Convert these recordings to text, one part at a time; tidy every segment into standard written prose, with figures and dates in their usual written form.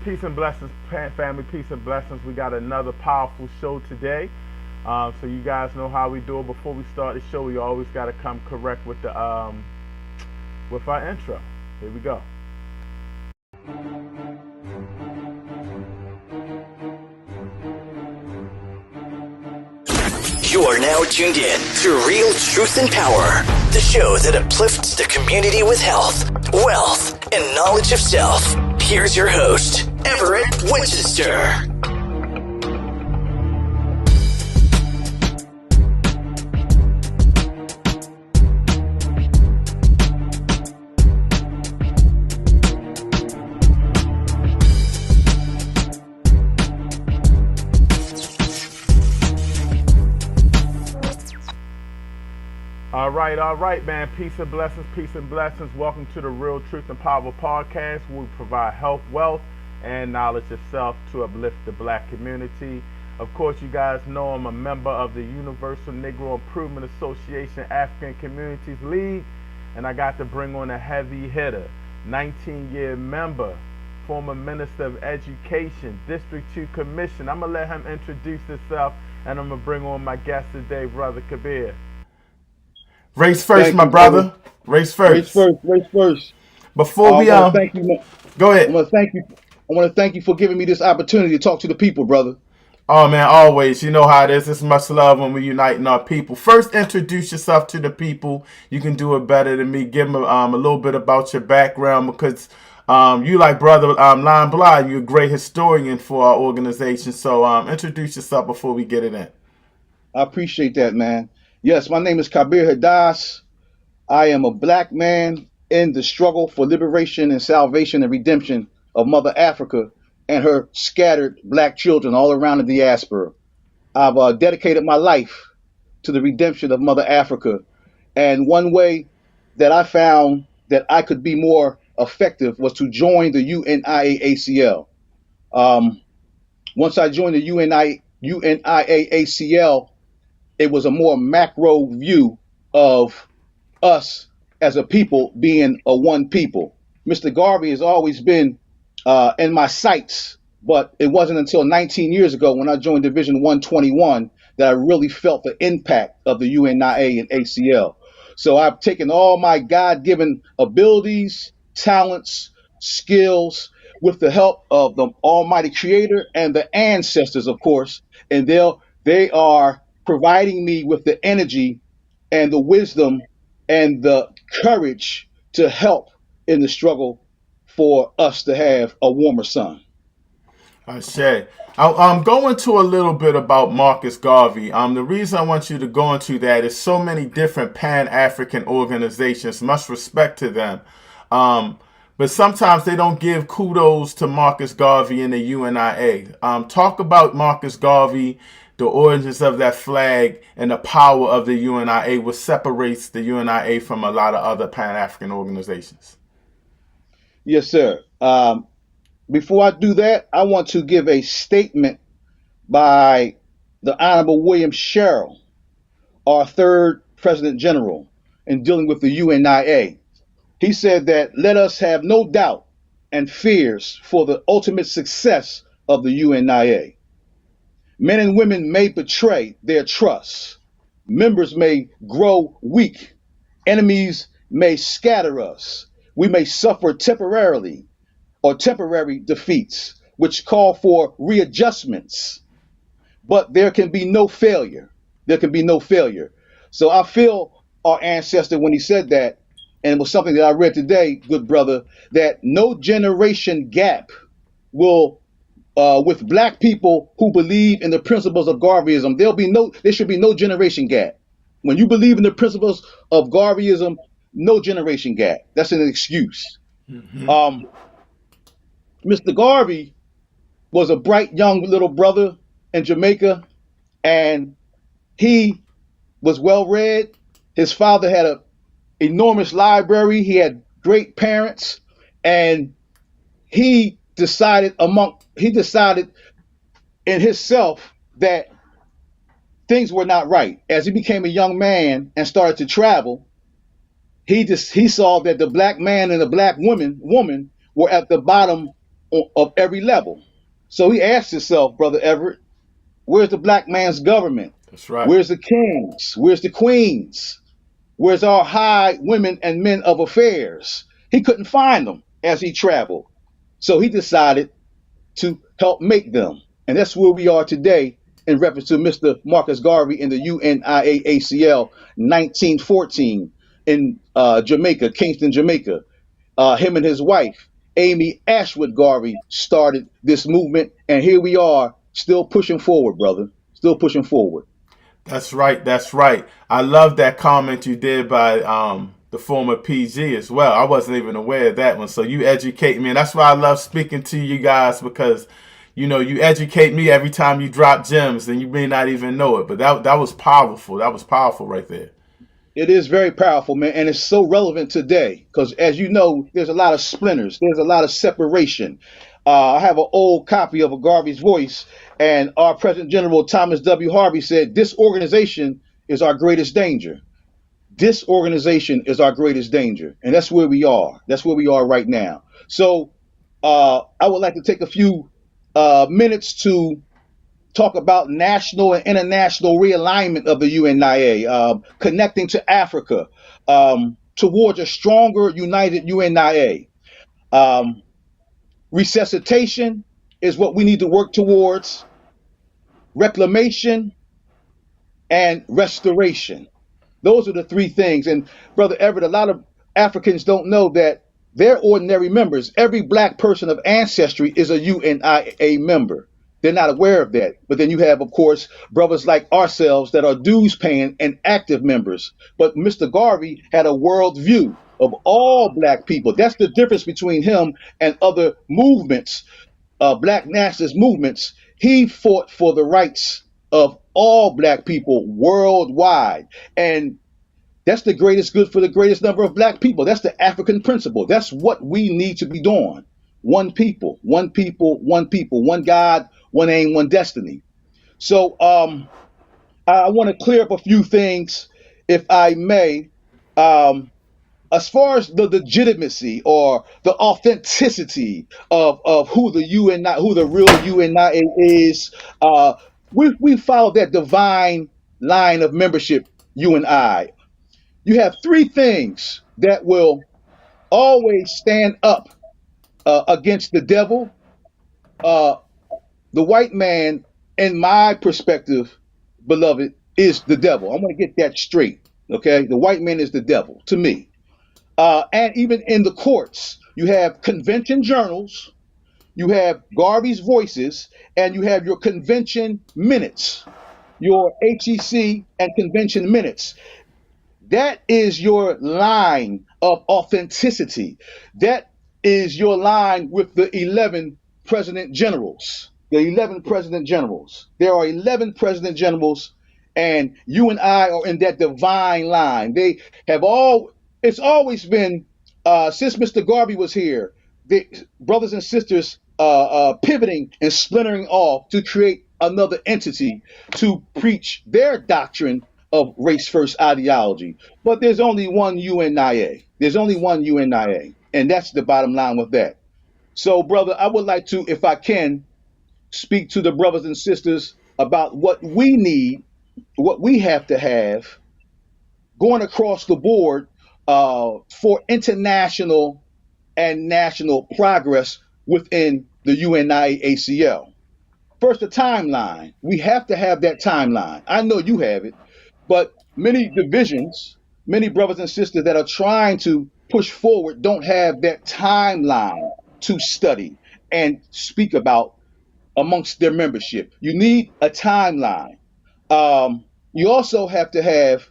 Peace and blessings, family. Peace and blessings. We got another powerful show today. So you guys know how we do it. Before we start the show, we always got to come correct with the with our intro. Here we go. You are now tuned in to Real Truth and Power, the show that uplifts the community with health, wealth, and knowledge of self. Here's your host, Everett Winchester. All right, man. Peace and blessings, peace and blessings. Welcome to the Real Truth and Power podcast, where we provide health, wealth, and knowledge of self to uplift the black community. Of course, you guys know I'm a member of the Universal Negro Improvement Association African Communities League, and I got to bring on a heavy hitter, 19-year member, former Minister of Education, District 2 Commission. I'm going to let him introduce himself, and I'm going to bring on my guest today, Brother Khabyr. Race first, my brother. Race first. Race first. Before we thank you. Go ahead. I want to thank you for giving me this opportunity to talk to the people, brother. Oh man, always. You know how it is. It's much love when we're uniting our people. First, introduce yourself to the people. You can do it better than me. Give them a little bit about your background, because you, like Brother Line Blind, you're a great historian for our organization. So introduce yourself before we get it in. I appreciate that, man. Yes, my name is Khabyr Hadas. I am a black man in the struggle for liberation and salvation and redemption of Mother Africa and her scattered black children all around the diaspora. I've dedicated my life to the redemption of Mother Africa. And one way that I found that I could be more effective was to join the UNIA-ACL. Once I joined the UNIA-ACL, it was a more macro view of us as a people being a one people. Mr. Garvey has always been in my sights, but it wasn't until 19 years ago when I joined Division 121 that I really felt the impact of the UNIA and ACL. So I've taken all my God-given abilities, talents, skills, with the help of the Almighty Creator and the ancestors, of course, and they are providing me with the energy and the wisdom and the courage to help in the struggle for us to have a warmer sun. Shay, I'm going to a little bit about Marcus Garvey. The reason I want you to go into that is so many different Pan-African organizations, much respect to them. But sometimes they don't give kudos to Marcus Garvey and the UNIA. Talk about Marcus Garvey, the origins of that flag, and the power of the UNIA, which separates the UNIA from a lot of other Pan-African organizations. Yes, sir. Before I do that, I want to give a statement by the Honorable William Sherrill, our third President General, in dealing with the UNIA. He said that let us have no doubt and fears for the ultimate success of the UNIA. Men and women may betray their trust. Members may grow weak. Enemies may scatter us. We may suffer temporary defeats, which call for readjustments. But there can be no failure. There can be no failure. So I feel our ancestor, when he said that, and it was something that I read today, good brother, that no generation gap will with black people who believe in the principles of Garveyism, there should be no generation gap. When you believe in the principles of Garveyism, no generation gap. That's an excuse. Mm-hmm. Mr. Garvey was a bright young little brother in Jamaica, and he was well read. His father had an enormous library. He had great parents, and he decided in himself that things were not right. As he became a young man and started to travel, he saw that the black man and the black woman were at the bottom of every level. So he asked himself, Brother Everett, where's the black man's government? That's right. Where's the kings? Where's the queens? Where's our high women and men of affairs? He couldn't find them as he traveled. So he decided to help make them. And that's where we are today in reference to Mr. Marcus Garvey in the UNIA-ACL 1914 in Jamaica, Kingston, Jamaica. Him and his wife, Amy Ashwood Garvey, started this movement. And here we are, still pushing forward, brother. Still pushing forward. That's right. That's right. I love that comment you did by the former PG as well. I wasn't even aware of that one. So you educate me. And that's why I love speaking to you guys, because, you know, you educate me every time you drop gems and you may not even know it. But that was powerful. That was powerful right there. It is very powerful, man. And it's so relevant today because, as you know, there's a lot of splinters. There's a lot of separation. I have an old copy of a Garvey's Voice, and our President General Thomas W. Harvey said, this organization is our greatest danger. This organization is our greatest danger. And that's where we are. That's where we are right now. So I would like to take a few minutes to talk about national and international realignment of the UNIA, connecting to Africa towards a stronger, united UNIA. Resuscitation is what we need to work towards. Reclamation and restoration. Those are the three things. And Brother Everett, a lot of Africans don't know that they're ordinary members. Every black person of ancestry is a UNIA member. They're not aware of that. But then you have, of course, brothers like ourselves that are dues paying and active members. But Mr. Garvey had a world view of all black people. That's the difference between him and other movements, black nationalist movements. He fought for the rights of all black people worldwide. And that's the greatest good for the greatest number of black people. That's the African principle. That's what we need to be doing. One people, one people, one people, one God, one aim, one destiny. So I want to clear up a few things, if I may. As far as the legitimacy or the authenticity of who the real UNIA is, we follow that divine line of membership, you and I. You have three things that will always stand up against the devil. The white man, in my perspective, beloved, is the devil. I want to get that straight. Okay, the white man is the devil to me. And even in the courts, you have convention journals, you have Garvey's Voices, and you have your convention minutes, your HEC and convention minutes. That is your line of authenticity. That is your line with the 11 president generals. The 11 president generals. There are 11 president generals, and you and I are in that divine line. They have it's always been, since Mr. Garvey was here, the brothers and sisters pivoting and splintering off to create another entity to preach their doctrine of race first ideology. But there's only one UNIA. There's only one UNIA. And that's the bottom line with that. So, brother, I would like to, if I can, speak to the brothers and sisters about what we need, what we have to have going across the board for international and national progress within the UNIA-ACL. First, the timeline. We have to have that timeline. I know you have it, but many divisions, many brothers and sisters that are trying to push forward don't have that timeline to study and speak about amongst their membership. You need a timeline. You also have to have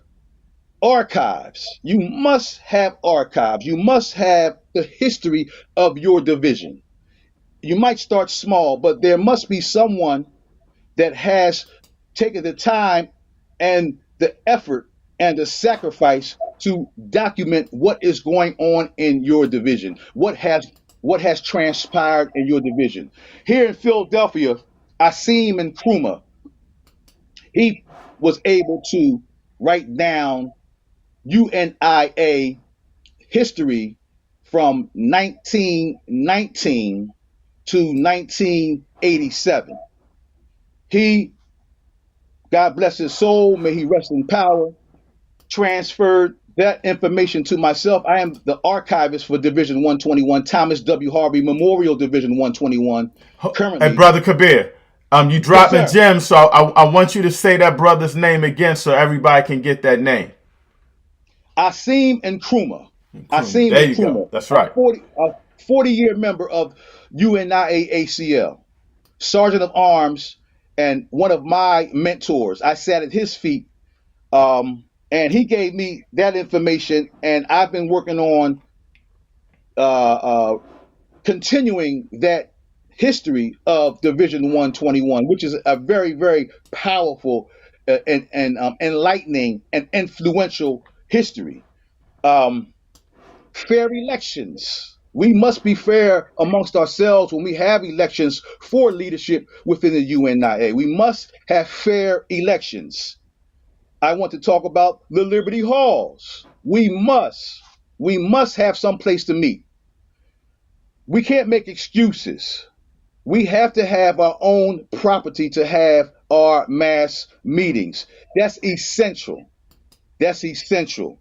archives. You must have archives. You must have the history of your division. You might start small, but there must be someone that has taken the time and the effort and the sacrifice to document what is going on in your division, what has transpired in your division. Here in Philadelphia, Asim Nkrumah, he was able to write down UNIA history from 1919 to 1987. He, God bless his soul, may he rest in power, transferred that information to myself. I am the archivist for Division 121, Thomas W. Harvey Memorial Division 121, currently. Hey, Brother Khabyr, you dropping gems, so I want you to say that brother's name again so everybody can get that name. Asim Nkrumah. Asim there you Nkrumah. Go. That's right. A 40-year member of UNIA-ACL, Sergeant of Arms, and one of my mentors. I sat at his feet, and he gave me that information, and I've been working on continuing that history of Division 121, which is a very, very powerful and enlightening and influential history. Fair elections. We must be fair amongst ourselves when we have elections for leadership within the UNIA. We must have fair elections. I want to talk about the Liberty Halls. We must have some place to meet. We can't make excuses. We have to have our own property to have our mass meetings. That's essential. That's essential.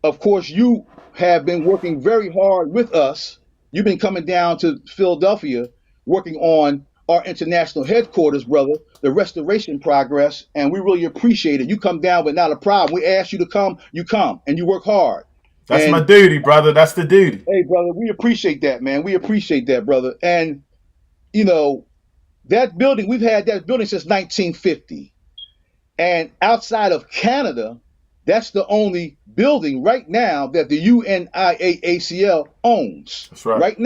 Of course, you have been working very hard with us. You've been coming down to Philadelphia, working on our international headquarters, brother, the restoration progress, and we really appreciate it. You come down with not a problem. We ask you to come, you come, and you work hard. That's my duty, brother. That's the duty. Hey, brother, we appreciate that, man. We appreciate that, brother. And, you know, that building, we've had that building since 1950. And outside of Canada, that's the only building right now that the UNIA-ACL owns. That's right.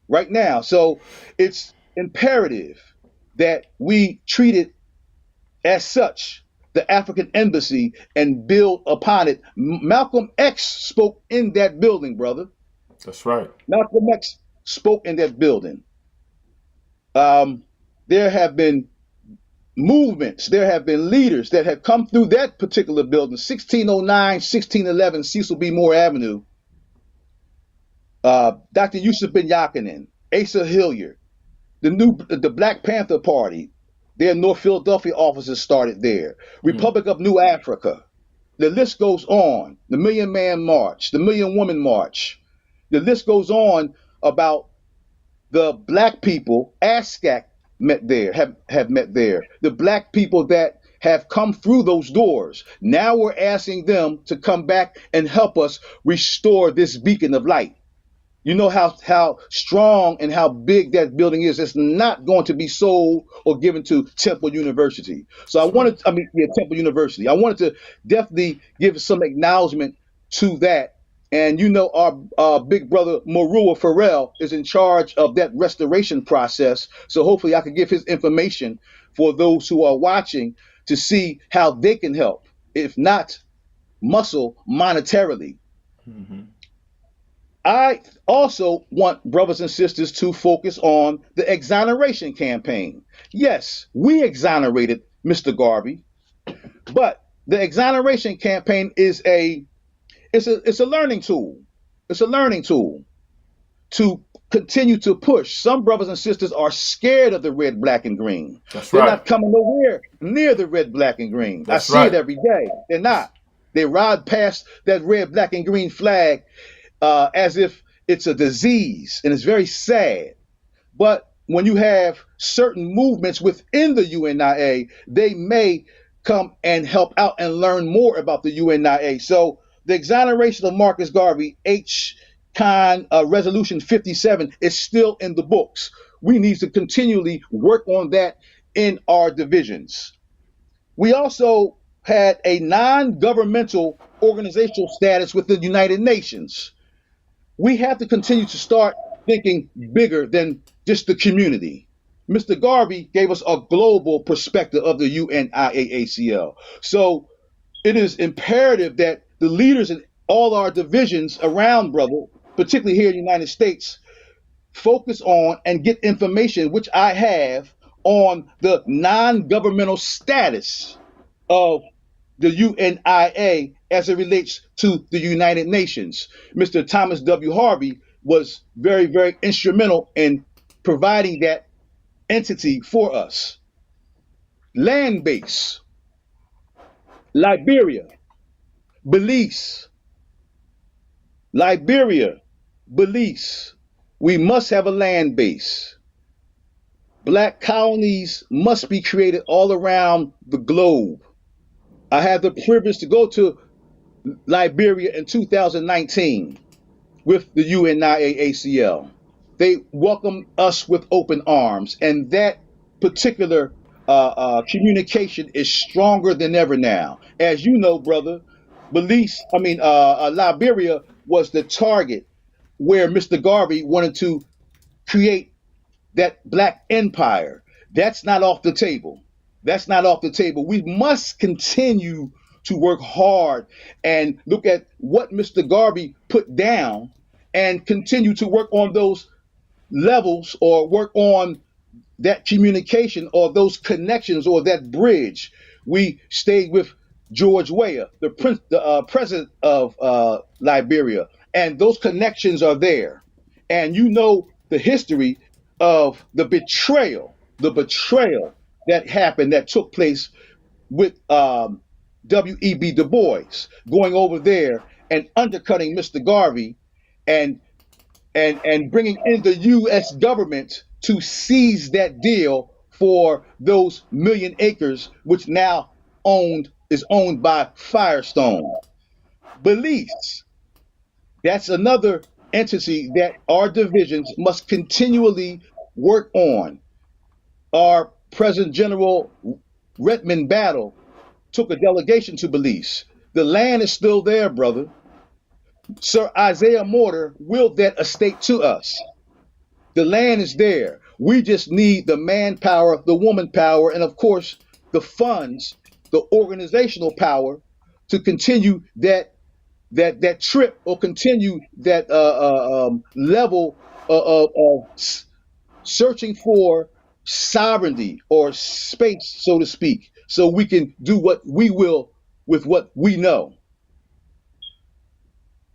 Right now. So it's imperative that we treat it as such, the African embassy, and build upon it. Malcolm X spoke in that building, brother. That's right. Malcolm X spoke in that building. There have been movements, there have been leaders that have come through that particular building, 1609, 1611, Cecil B. Moore Avenue. Dr. Yusuf bin Yakinen, Asa Hilliard, the Black Panther Party, their North Philadelphia offices started there. Republic of New Africa. The list goes on. The Million Man March, the Million Woman March. The list goes on about the Black people. ASCAC met there, have met there. The Black people that have come through those doors. Now we're asking them to come back and help us restore this beacon of light. You know how strong and how big that building is. It's not going to be sold or given to Temple University. So Temple University. I wanted to definitely give some acknowledgement to that. And you know, our big brother Marua Farrell is in charge of that restoration process. So hopefully I can give his information for those who are watching to see how they can help, if not muscle monetarily. Mm-hmm. I also want brothers and sisters to focus on the exoneration campaign. Yes, we exonerated Mr. Garvey, but the exoneration campaign is it's a learning tool. It's a learning tool to continue to push. Some brothers and sisters are scared of the red, black, and green. That's They're right. not coming nowhere near the red, black, and green. That's I see right. it every day. They're not. They ride past that red, black, and green flag as if it's a disease, and it's very sad. But when you have certain movements within the UNIA, they may come and help out and learn more about the UNIA. So the exoneration of Marcus Garvey, H-Con Resolution 57, is still in the books. We need to continually work on that in our divisions. We also had a non-governmental organizational status with the United Nations. We have to continue to start thinking bigger than just the community. Mr. Garvey gave us a global perspective of the UNIA-ACL. So it is imperative that the leaders in all our divisions around, brother, particularly here in the United States, focus on and get information, which I have, on the non-governmental status of the UNIA as it relates to the United Nations. Mr. Thomas W. Harvey was very, very instrumental in providing that entity for us. Land base, Liberia, Belize, Liberia, Belize. We must have a land base. Black colonies must be created all around the globe. I had the privilege to go to Liberia in 2019 with the UNIA-ACL. They welcomed us with open arms, and that particular communication is stronger than ever now. As you know, brother, Liberia was the target where Mr. Garvey wanted to create that black empire. That's not off the table. That's not off the table. We must continue to work hard and look at what Mr. Garvey put down and continue to work on those levels, or work on that communication or those connections or that bridge. We stayed with George Weah, the president of Liberia, and those connections are there. And you know the history of the betrayal that happened, that took place with W.E.B. Du Bois going over there and undercutting Mr. Garvey and bringing in the U.S. government to seize that deal for those 1,000,000 acres, which now is owned by Firestone. Belize, that's another entity that our divisions must continually work on. Our President General Redmond Battle took a delegation to Belize. The land is still there, brother. Sir Isaiah Morter willed that estate to us. The land is there. We just need the manpower, the woman power, and of course, the funds, the organizational power to continue that trip, or continue that level of searching for sovereignty or space, so to speak, so we can do what we will with what we know.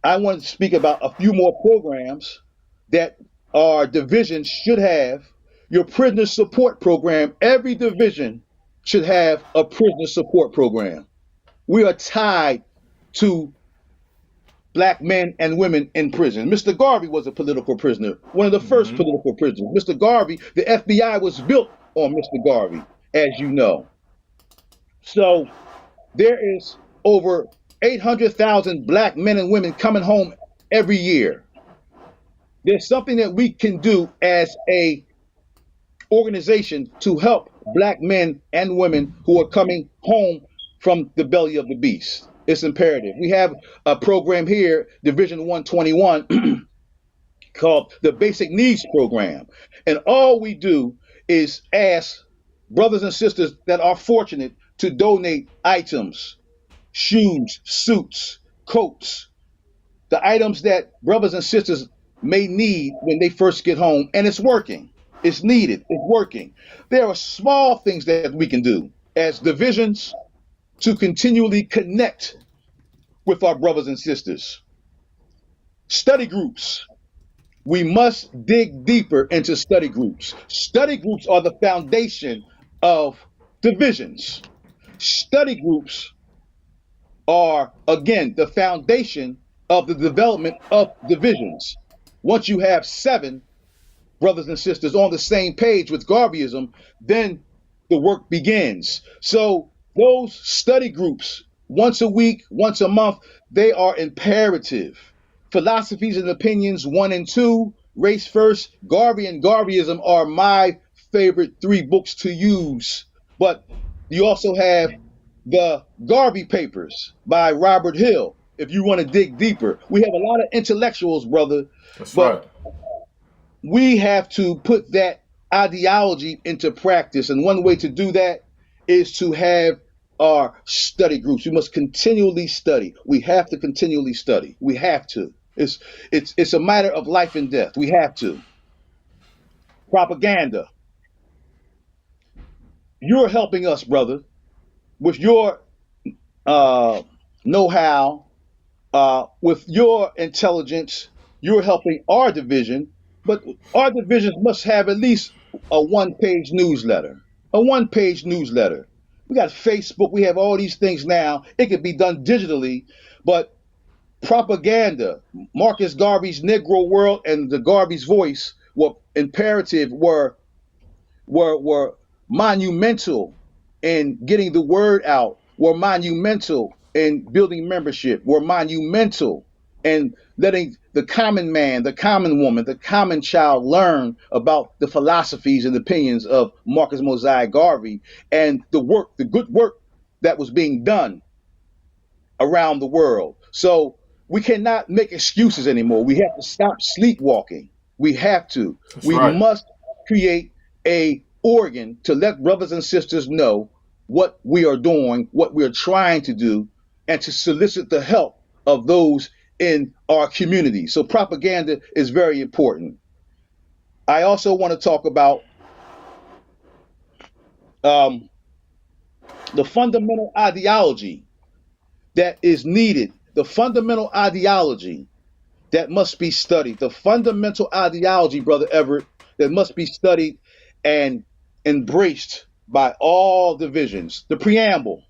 I want to speak about a few more programs that our division should have. Your prisoner support program, every division should have a prisoner support program. We are tied to black men and women in prison. Mr. Garvey was a political prisoner, one of the first political prisoners. Mr. Garvey, the FBI was built on Mr. Garvey, as you know. So there is over 800,000 black men and women coming home every year. There's something that we can do as a organization to help black men and women who are coming home from the belly of the beast. It's imperative. We have a program here, Division 121, called the Basic Needs Program. And all we do is ask brothers and sisters that are fortunate to donate items, shoes, suits, coats, the items that brothers and sisters may need when they first get home. And it's working. It's needed. It's working. There are small things that we can do as divisions to continually connect with our brothers and sisters. Study groups. We must dig deeper into study groups. Study groups are the foundation of divisions. Study groups are, again, the foundation of the development of divisions. Once you have 7 brothers and sisters on the same page with Garveyism, then the work begins. So those study groups, once a week, once a month, they are imperative. Philosophies and Opinions 1 and 2, Race First, Garvey and Garveyism are my favorite 3 books to use. But you also have the Garvey Papers by Robert Hill, if you want to dig deeper. We have a lot of intellectuals, brother. That's right. We have to put that ideology into practice. And one way to do that is to have our study groups. We must continually study. We have to continually study. We have to. It's a matter of life and death. We have to. Propaganda. You're helping us, brother, with your know-how, with your intelligence. You're helping our division But our divisions must have at least a one-page newsletter. A one-page newsletter. We got Facebook. We have all these things now. It could be done digitally, but propaganda, Marcus Garvey's Negro World and the Garvey's Voice were imperative, were monumental in getting the word out, were monumental in building membership, were monumental in letting the common man, the common woman, the common child learn about the philosophies and opinions of Marcus Mosiah Garvey and the work, the good work that was being done around the world. So we cannot make excuses anymore. We have to stop sleepwalking. We have to. That's We right. must create a organ to let brothers and sisters know what we are doing, what we are trying to do, and to solicit the help of those in our community. So propaganda is very important. I also want to talk about um, the fundamental ideology that is needed, the fundamental ideology that must be studied, the fundamental ideology, Brother Everett, that must be studied and embraced by all divisions. The preamble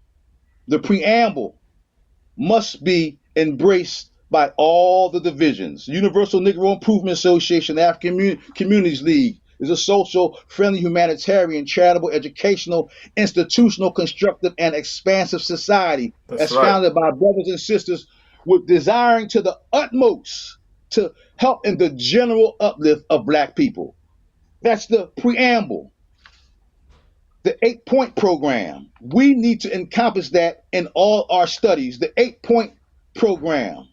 must be embraced by all the divisions. Universal Negro Improvement Association, African Communities League is a social, friendly, humanitarian, charitable, educational, institutional, constructive, and expansive society That's that's right. founded by brothers and sisters with desiring to the utmost to help in the general uplift of black people. That's the preamble. The 8-point program. We need to encompass that in all our studies. The 8-point program.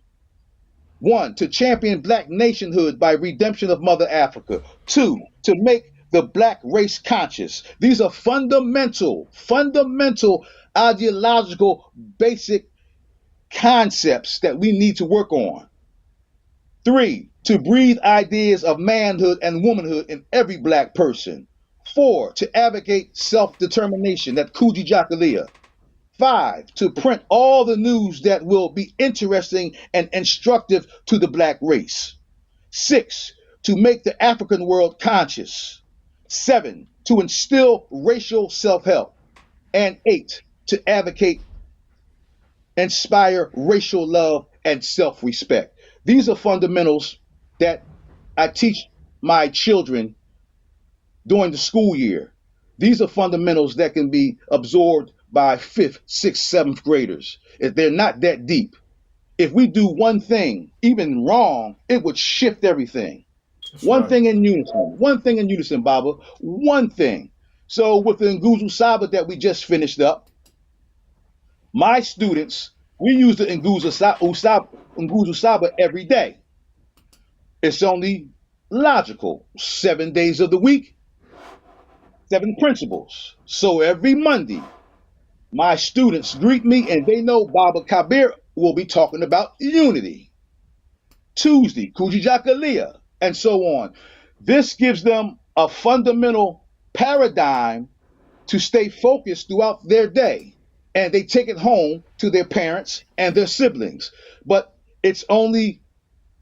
1, to champion black nationhood by redemption of Mother Africa. 2, to make the black race conscious. These are fundamental ideological basic concepts that we need to work on. 3, to breathe ideas of manhood and womanhood in every black person. 4, to advocate self-determination, that Kuji Jakalia. 5, to print all the news that will be interesting and instructive to the black race. 6, to make the African world conscious. 7, to instill racial self-help. And 8, to advocate, inspire racial love and self-respect. These are fundamentals that I teach my children during the school year. These are fundamentals that can be absorbed by 5th, 6th, 7th graders. If they're not that deep, if we do one thing, even wrong, it would shift everything. That's One right. thing in unison, Baba, one thing. So with the Nguzu Saba that we just finished up, my students, we use the Nguzu Saba every day. It's only logical. 7 days of the week, 7 principles. So every Monday, my students greet me and they know Baba Khabyr will be talking about unity. Tuesday, Kujijakalia, and so on. This gives them a fundamental paradigm to stay focused throughout their day. And they take it home to their parents and their siblings. But it's only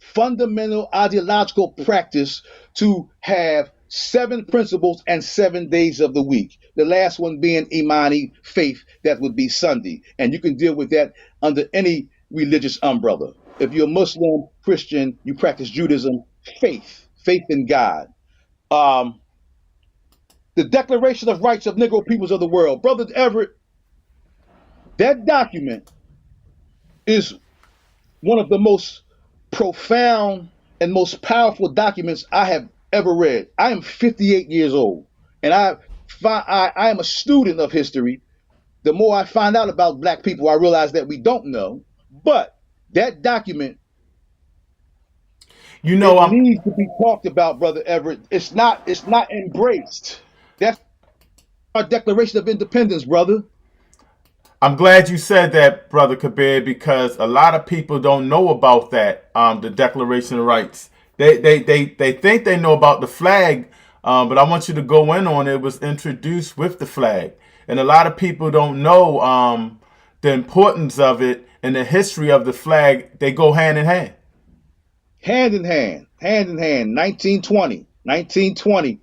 fundamental ideological practice to have 7 principles and 7 days of the week. The last one being Imani, faith, that would be Sunday. And you can deal with that under any religious umbrella. If you're Muslim, Christian, you practice Judaism, faith in God. The Declaration of Rights of Negro Peoples of the World. Brother Everett, that document is one of the most profound and most powerful documents I have ever read. I am 58 years old, and I am a student of history. The more I find out about black people, I realize that we don't know. But that document, You know, it I'm needs to be talked about, Brother Everett. It's not embraced. That's our Declaration of Independence, brother. I'm glad you said that, Brother Khabyr, because a lot of people don't know about that, the Declaration of Rights. They think they know about the flag, but I want you to go in on it. It was introduced with the flag. And a lot of people don't know the importance of it and the history of the flag. They go hand in hand. hand in hand, 1920,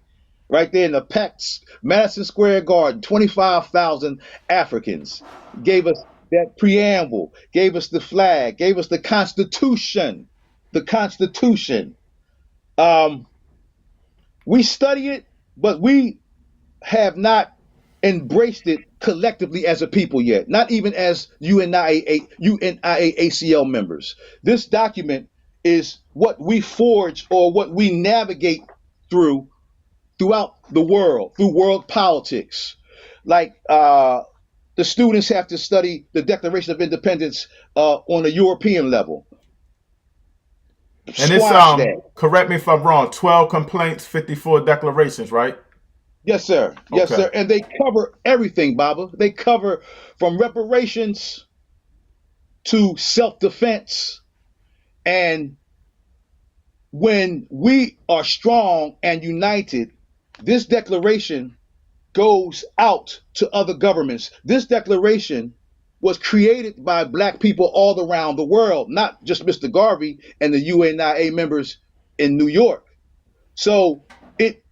right there in the Pax, Madison Square Garden, 25,000 Africans gave us that preamble, gave us the flag, gave us the Constitution. The Constitution. We study it, but we have not embraced it collectively as a people yet, not even as UNIA-ACL members. This document is what we forge or what we navigate throughout the world, through world politics. Like the students have to study the Declaration of Independence on a European level. And it's Squash that. correct me if I'm wrong, 12 complaints, 54 declarations, right? Yes, sir. Yes, Okay. sir. And they cover everything, Baba. They cover from reparations to self-defense. And when we are strong and united, this declaration goes out to other governments. This declaration was created by black people all around the world, not just Mr. Garvey and the UNIA members in New York. So it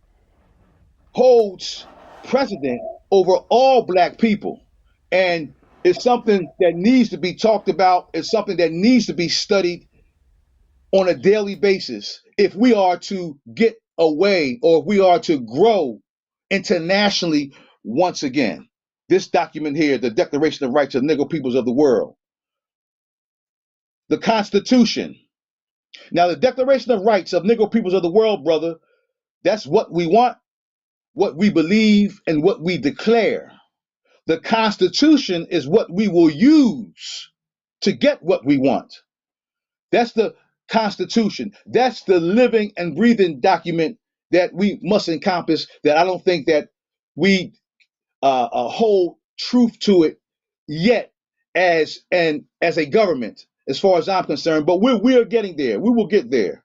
holds precedent over all black people. And it's something that needs to be talked about. It's something that needs to be studied on a daily basis if we are to get away or if we are to grow internationally once again. This document here, the Declaration of Rights of Negro Peoples of the World. The Constitution. Now, the Declaration of Rights of Negro Peoples of the World, brother, that's what we want, what we believe, and what we declare. The Constitution is what we will use to get what we want. That's the Constitution. That's the living and breathing document that we must encompass, that I don't think that we hold truth to it yet as a government, as far as I'm concerned, but we're getting there. We will get there.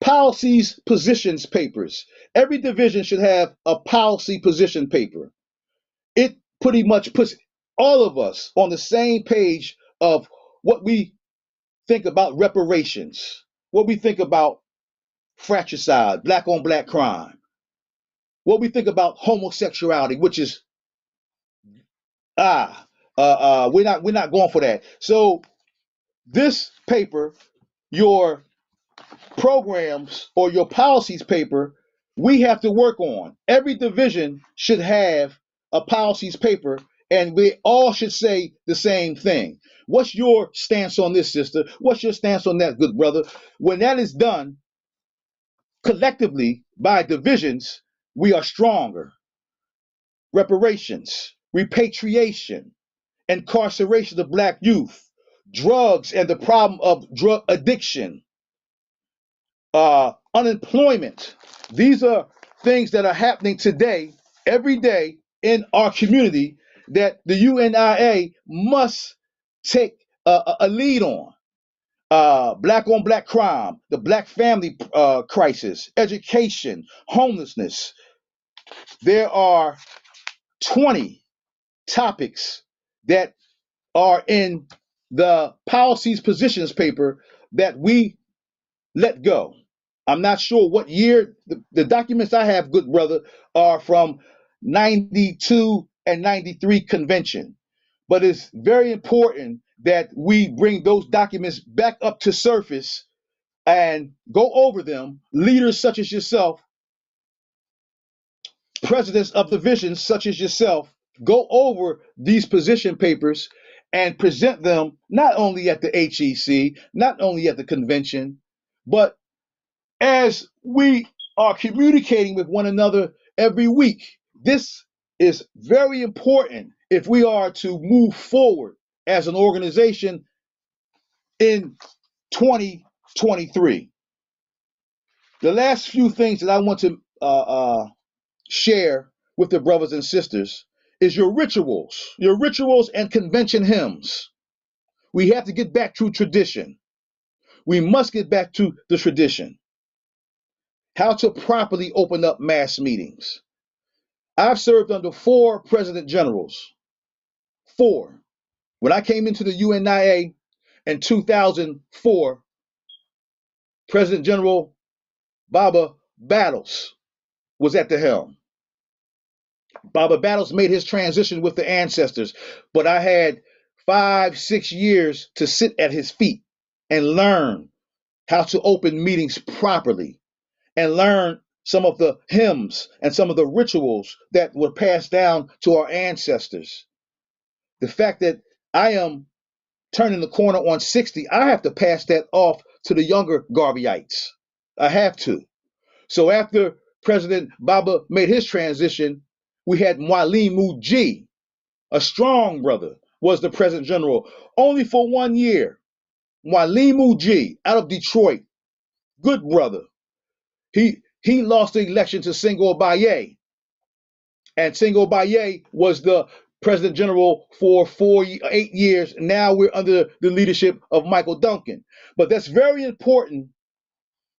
Policies, positions, papers. Every division should have a policy position paper. It pretty much puts all of us on the same page of what we think about reparations, what we think about fratricide, black on black crime, what we think about homosexuality, which is we're not going for that. So this paper, your programs or your policies paper, we have to work on. Every division should have a policies paper, and we all should say the same thing. What's your stance on this, sister? What's your stance on that, good brother? When that is done collectively by divisions, we are stronger. Reparations, repatriation, incarceration of black youth, drugs and the problem of drug addiction, unemployment. These are things that are happening today, every day in our community that the UNIA must take a lead on. Black on black crime, the black family crisis, education, homelessness. There are 20 topics that are in the policies positions paper that we let go. I'm not sure what year. The documents I have, good brother, are from 92 and 93 convention. But it's very important that we bring those documents back up to surface and go over them. Leaders such as yourself, presidents of divisions such as yourself, go over these position papers and present them not only at the HEC, not only at the convention, but as we are communicating with one another every week. This is very important if we are to move forward as an organization in 2023. The last few things that I want to share with the brothers and sisters is your rituals and convention hymns. We have to get back to tradition. We must get back to the tradition. How to properly open up mass meetings. I've served under 4 president generals. 4. When I came into the UNIA in 2004, President General Baba Battles was at the helm. Baba Battles made his transition with the ancestors, but I had 5, 6 years to sit at his feet and learn how to open meetings properly and learn some of the hymns and some of the rituals that were passed down to our ancestors. The fact that I am turning the corner on 60, I have to pass that off to the younger Garveyites. I have to. So after President Baba made his transition, we had Mwalimu G, a strong brother, was the President General, only for 1 year. Mwalimu G, out of Detroit, good brother. He lost the election to Senghor Baye, and Senghor Baye was the President General for 8 years. Now we're under the leadership of Michael Duncan. But that's very important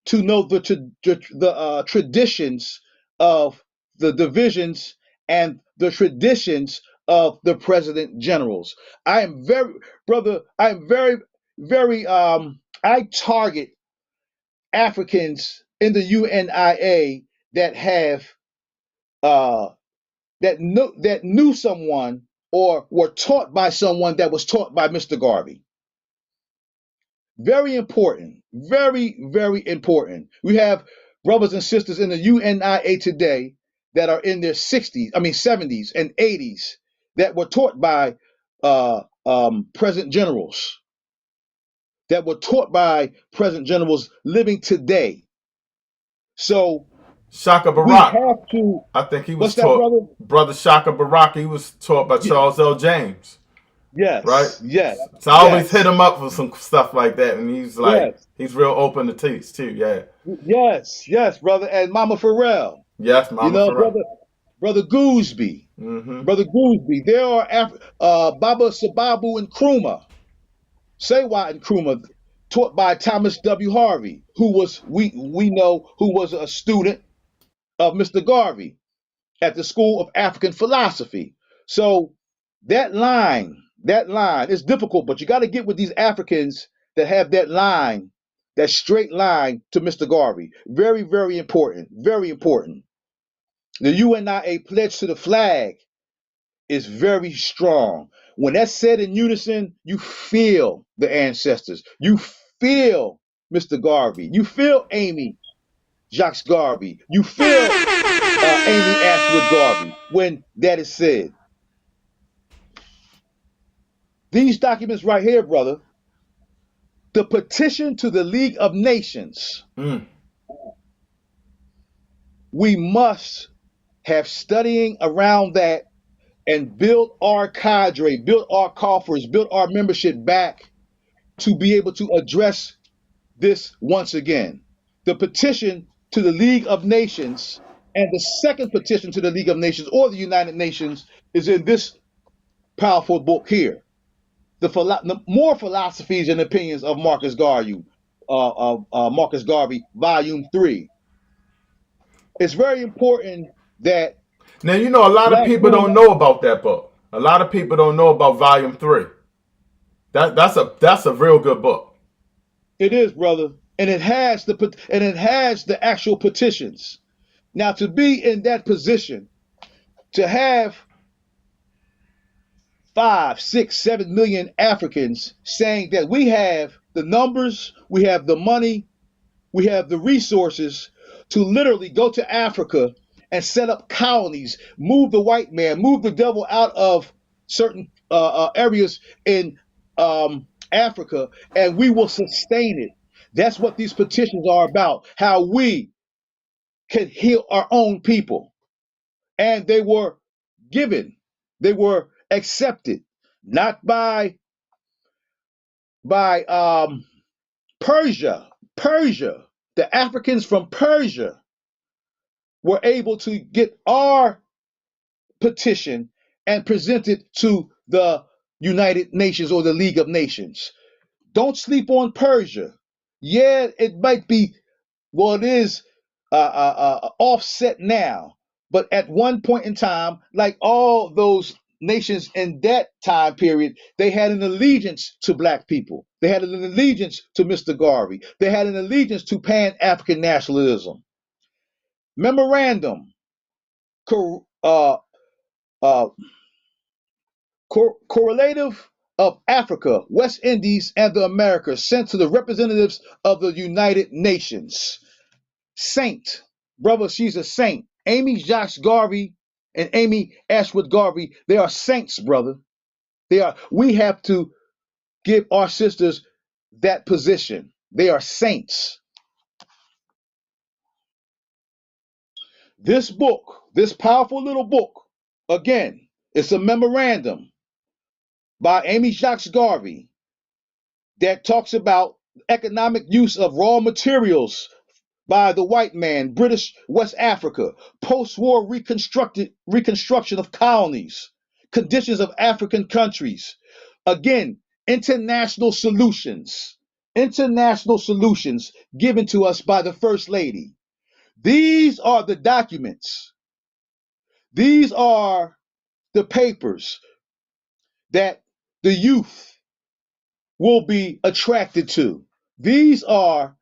to know the traditions of the divisions and the traditions of the President Generals. I am very, brother, I am very, I target Africans in the UNIA that have that knew someone or were taught by someone that was taught by Mr. Garvey. Very important, very, very important. We have brothers and sisters in the UNIA today that are in their 70s and 80s that were taught by President Generals, that were taught by President Generals living today. So Shaka we Barak, have to. I think he was What's that, taught. brother? Shaka Barak, he was taught by Yeah. Charles L. James, Yes, right? yes, So I always yes, hit him up for some stuff like that, and he's like, yes, he's real open to teach too. Yeah, yes, brother, and Mama Farrell. yes, You Mama know, Farrell. brother Gooseby, Mm-hmm. brother Gooseby. There are Baba Sababu Nkrumah, Saywat Nkrumah, taught by Thomas W. Harvey, who was we know who was a student of Mr. Garvey at the School of African Philosophy. So that line is difficult, but you got to get with these Africans that have that line, that straight line to Mr. Garvey. Very, very important. Very important. The UNIA pledge to the flag is very strong. When that's said in unison, you feel the ancestors. You feel Mr. Garvey. You feel Amy Jacques Garvey. You feel Amy Ashwood Garvey when that is said. These documents right here, brother, the petition to the League of Nations, we must have studying around that and build our cadre, build our coffers, build our membership back to be able to address this once again. The petition to the League of Nations and the second petition to the League of Nations or the United Nations is in this powerful book here. The more philosophies and opinions of Marcus Garvey, Volume 3. It's very important that Now, you know, a lot of black people men, don't know about that book. A lot of people don't know about Volume 3. That's a real good book. it is, brother, and it has the actual petitions. Now, to be in that position, to have 5, 6, 7 million Africans saying that we have the numbers, we have the money, we have the resources to literally go to Africa and set up colonies, move the white man, move the devil out of certain areas in Africa, and we will sustain it. That's what these petitions are about, how we can heal our own people. And they were given, they were accepted, not by Persia. The Africans from Persia were able to get our petition and present it to the United Nations or the League of Nations. Don't sleep on Persia. Yeah, it might be, well, it is offset now, but at one point in time, like all those nations in that time period, they had an allegiance to black people. They had an allegiance to Mr. Garvey. They had an allegiance to Pan-African nationalism. Memorandum, cor- uh, uh, correlative of Africa, West Indies, and the Americas, sent to the representatives of the United Nations. Saint, brother, she's a saint. Amy Jacques Garvey and Amy Ashwood Garvey, they are saints, brother. They are. We have to give our sisters that position. They are saints. This book, this powerful little book, again, it's a memorandum by Amy Jacques Garvey that talks about economic use of raw materials by the white man, British West Africa, post-war reconstruction of colonies, conditions of African countries. Again, international solutions given to us by the First Lady. These are the documents. These are the papers that the youth will be attracted to. These are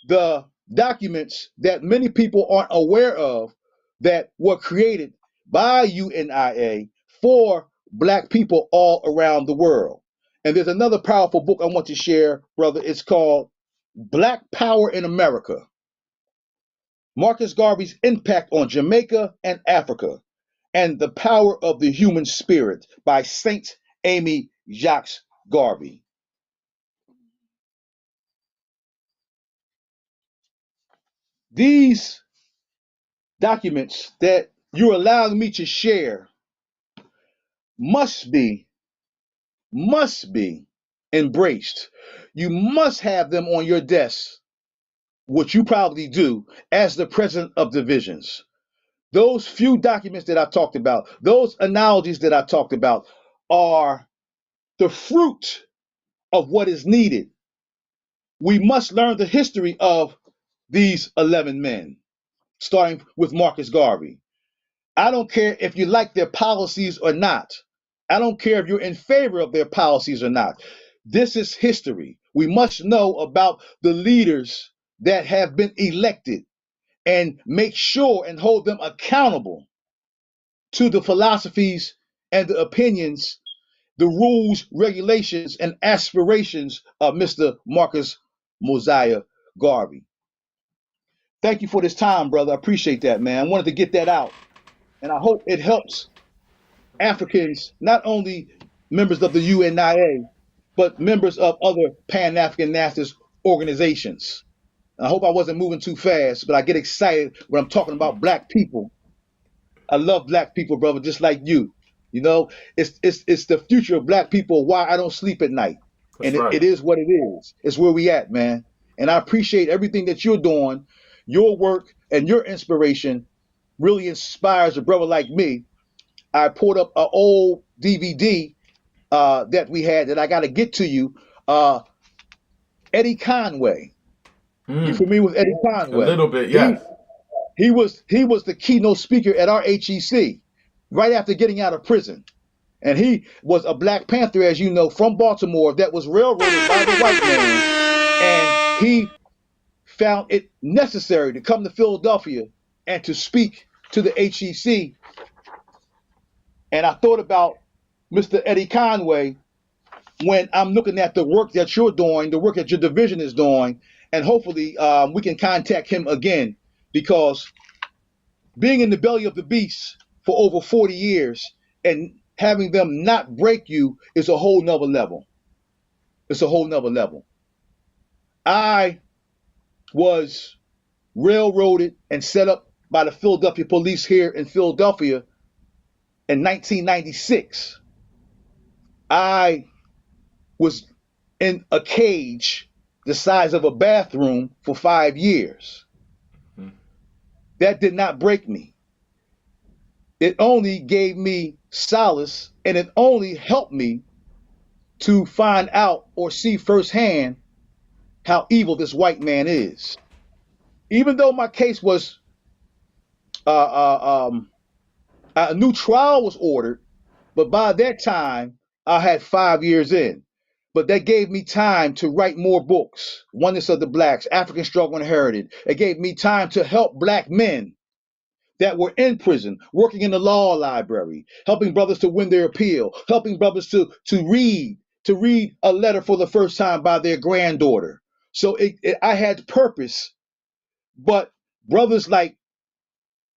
the documents that many people aren't aware of that were created by UNIA for black people all around the world. And there's another powerful book I want to share, brother. It's called Black Power in America. Marcus Garvey's impact on Jamaica and Africa and the power of the human spirit by Saint Amy Jacques Garvey. These documents that you're allowing me to share must be embraced. You must have them on your desk, which you probably do as the president of divisions. Those few documents that I talked about, those analogies that I talked about, are the fruit of what is needed. We must learn the history of these 11 men, starting with Marcus Garvey. I don't care if you like their policies or not. I don't care if you're in favor of their policies or not. This is history. We must know about the leaders that have been elected and make sure and hold them accountable to the philosophies and the opinions, the rules, regulations, and aspirations of Mr. Marcus Mosiah Garvey. Thank you for this time, brother. I appreciate that, man. I wanted to get that out. And I hope it helps Africans, not only members of the UNIA, but members of other Pan-African nationalist organizations. I hope I wasn't moving too fast, but I get excited when I'm talking about black people. I love black people, brother, just like you. You know, it's the future of black people, why I don't sleep at night. That's And right. it is what it is. It's where we at, man. And I appreciate everything that you're doing. Your work and your inspiration really inspires a brother like me. I pulled up an old DVD that we had that I got to get to you. Eddie Conway. You familiar with Eddie A Conway? little bit, yes. He was the keynote speaker at our HEC right after getting out of prison. And he was a Black Panther, as you know, from Baltimore that was railroaded by the white man. And he found it necessary to come to Philadelphia and to speak to the HEC. And I thought about Mr. Eddie Conway when I'm looking at the work that you're doing, the work that your division is doing, and hopefully we can contact him again, because being in the belly of the beast for over 40 years and having them not break you is a whole nother level. It's a whole nother level. I was railroaded and set up by the Philadelphia police here in Philadelphia in 1996. I was in a cage the size of a bathroom for 5 years. That did not break me. It only gave me solace, and it only helped me to find out or see firsthand how evil this white man is. Even though my case was, a new trial was ordered, But by that time, I had 5 years in. But that gave me time to write more books. Oneness of the Blacks, African Struggle Inherited. It gave me time to help black men that were in prison, working in the law library, helping brothers to win their appeal, helping brothers to read a letter for the first time by their granddaughter. So I had purpose, but brothers like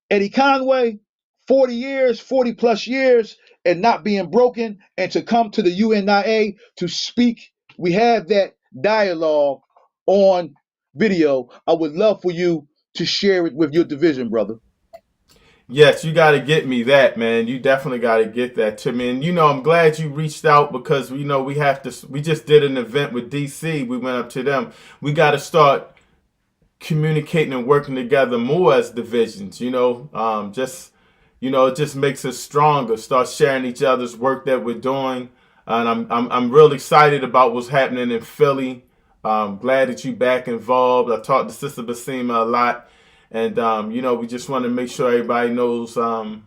Eddie Conway, 40 years, 40 plus years, and not being broken, and to come to the UNIA to speak. We have that dialogue on video. I would love for you to share it with your division, brother. Yes, you got to get me that, man. You definitely got to get that to me. And, I'm glad you reached out because, we just did an event with DC. We went up to them. We got to start communicating and working together more as divisions, it just makes us stronger. Start sharing each other's work that we're doing. And I'm real excited about what's happening in Philly. Glad that you back involved. I talked to Sister Basima a lot. And, we just want to make sure everybody knows that,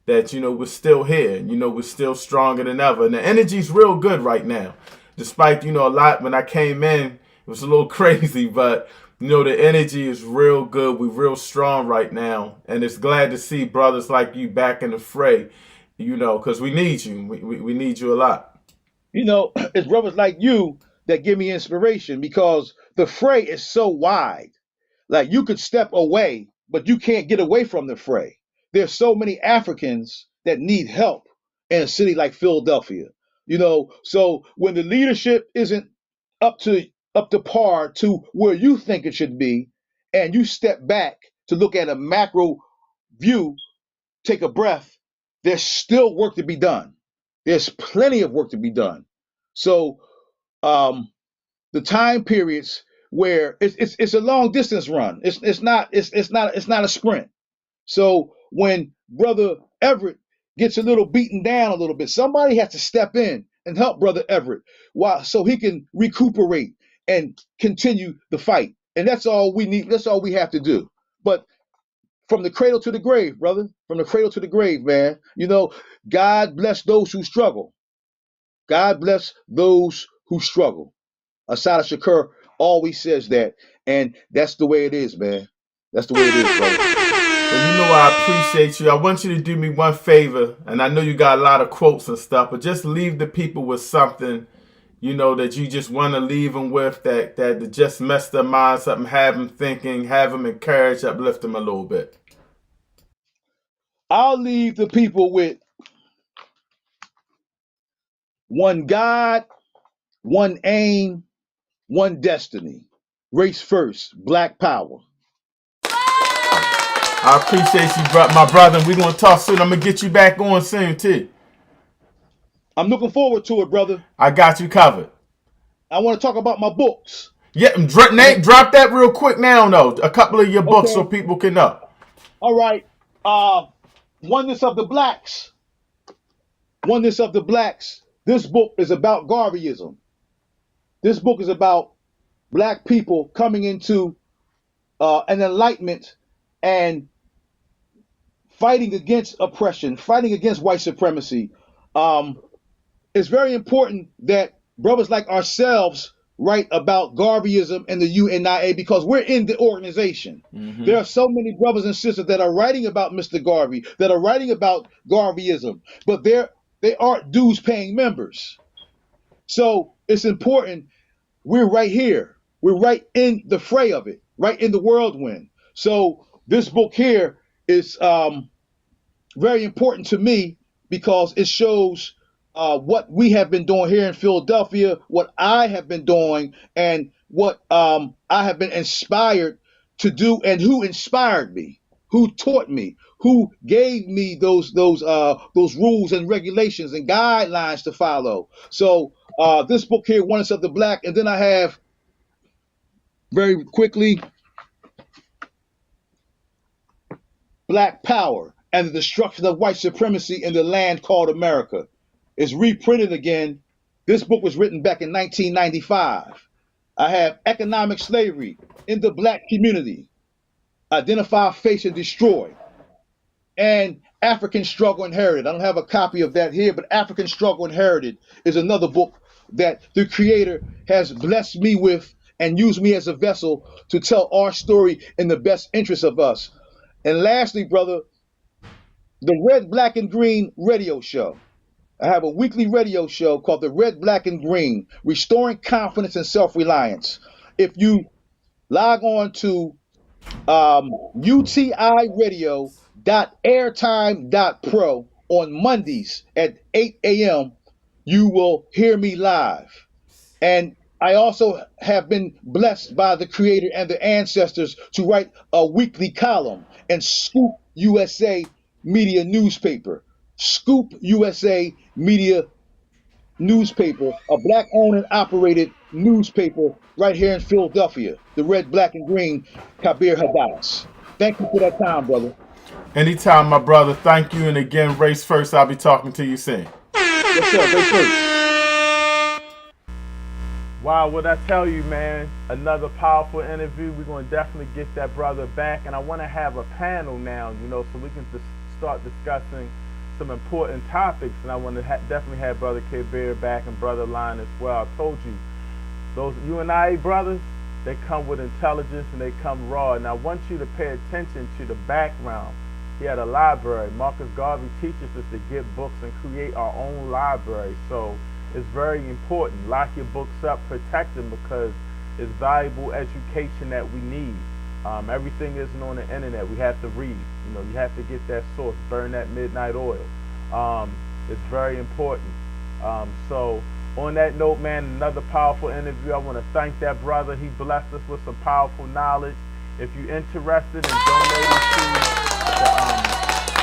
we're still here. We're still stronger than ever. And the energy's real good right now. Despite, a lot when I came in, it was a little crazy. But, the energy is real good. We're real strong right now. And it's glad to see brothers like you back in the fray, because we need you. We need you a lot. It's brothers like you that give me inspiration because the fray is so wide. Like you could step away, but you can't get away from the fray. There's so many Africans that need help in a city like Philadelphia. So when the leadership isn't up to par to where you think it should be, and you step back to look at a macro view, take a breath, there's still work to be done. There's plenty of work to be done. So the time periods where it's a long distance run. It's not a sprint. So when Brother Everett gets a little beaten down a little bit, somebody has to step in and help Brother Everett so he can recuperate and continue the fight. And that's all we need. That's all we have to do. But from the cradle to the grave, brother, from the cradle to the grave, man, God bless those who struggle. God bless those who struggle. Asada Shakur always says that, and that's the way it is, man. That's the way it is, brother. Well, I appreciate you. I want you to do me one favor, and I know you got a lot of quotes and stuff, but just leave the people with something, that you just want to leave them with, that just mess their minds up and have them thinking, have them encouraged, uplift them a little bit. I'll leave the people with one God, one aim, one destiny. Race first, Black power. I appreciate you, my brother. We're going to talk soon. I'm going to get you back on soon, too. I'm looking forward to it, brother. I got you covered. I want to talk about my books. Yeah, Nate, drop that real quick now, though. A couple of your books so people can know. All right. Oneness of the Blacks. Oneness of the Blacks. This book is about Garveyism. This book is about black people coming into an enlightenment and fighting against oppression, fighting against white supremacy. It's very important that brothers like ourselves write about Garveyism and the UNIA because we're in the organization. Mm-hmm. There are so many brothers and sisters that are writing about Mr. Garvey, that are writing about Garveyism, but they aren't dues-paying members. So it's important. We're right here. We're right in the fray of it, right in the whirlwind. So this book here is very important to me because it shows what we have been doing here in Philadelphia, what I have been doing, and what I have been inspired to do, and who inspired me, who taught me, who gave me those rules and regulations and guidelines to follow. So this book here, Oneness of the Black, and then I have very quickly Black Power and the Destruction of White Supremacy in the Land Called America. It's reprinted again. This book was written back in 1995. I have Economic Slavery in the Black Community, Identify, Face, and Destroy. And African Struggle Inherited. I don't have a copy of that here, but African Struggle Inherited is another book that the Creator has blessed me with and used me as a vessel to tell our story in the best interest of us. And lastly, brother, the Red, Black, and Green radio show. I have a weekly radio show called the Red, Black, and Green, Restoring Confidence and Self-Reliance. If you log on to utiradio.airtime.pro on Mondays at 8 a.m., you will hear me live. And I also have been blessed by the Creator and the ancestors to write a weekly column in Scoop USA Media Newspaper. Scoop USA Media Newspaper, a Black-owned and operated newspaper right here in Philadelphia. The Red, Black, and Green, Khabyr Hadas. Thank you for that time, brother. Anytime, my brother. Thank you. And again, race first. I'll be talking to you soon. Yes, sir. Race first. Wow, what I tell you, man, another powerful interview. We're going to definitely get that brother back. And I want to have a panel now, so we can start discussing some important topics. And I want to definitely have Brother Khabyr back and Brother Line as well. I told you, those UNIA brothers, they come with intelligence and they come raw. And I want you to pay attention to the background. He had a library. Marcus Garvey teaches us to get books and create our own library. So it's very important. Lock your books up, protect them, because it's valuable education that we need. Everything isn't on the internet. We have to read. You have to get that source, burn that midnight oil. It's very important. So on that note, man, another powerful interview. I want to thank that brother. He blessed us with some powerful knowledge. If you're interested in donating to the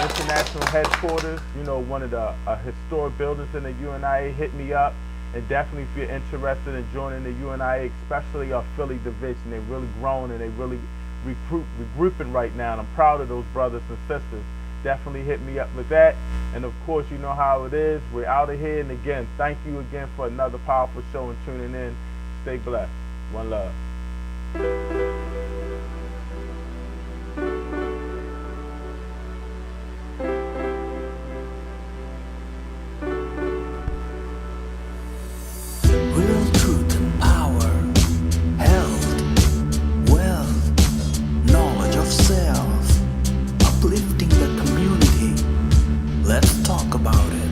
international headquarters, one of the historic buildings in the UNIA, hit me up. And definitely if you're interested in joining the UNIA, especially our Philly division, they're really growing and they really regrouping right now. And I'm proud of those brothers and sisters. Definitely hit me up with that. And of course, you know how it is. We're out of here. And again, thank you again for another powerful show and tuning in. Stay blessed. One love. Real truth and power, health, wealth, knowledge of self, uplifting the community. Let's talk about it.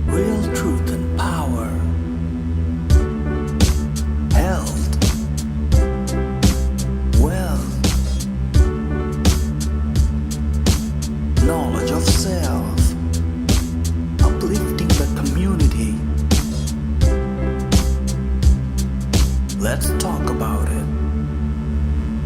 Real truth and power, health, wealth, knowledge of self, uplifting the community. Let's talk about it.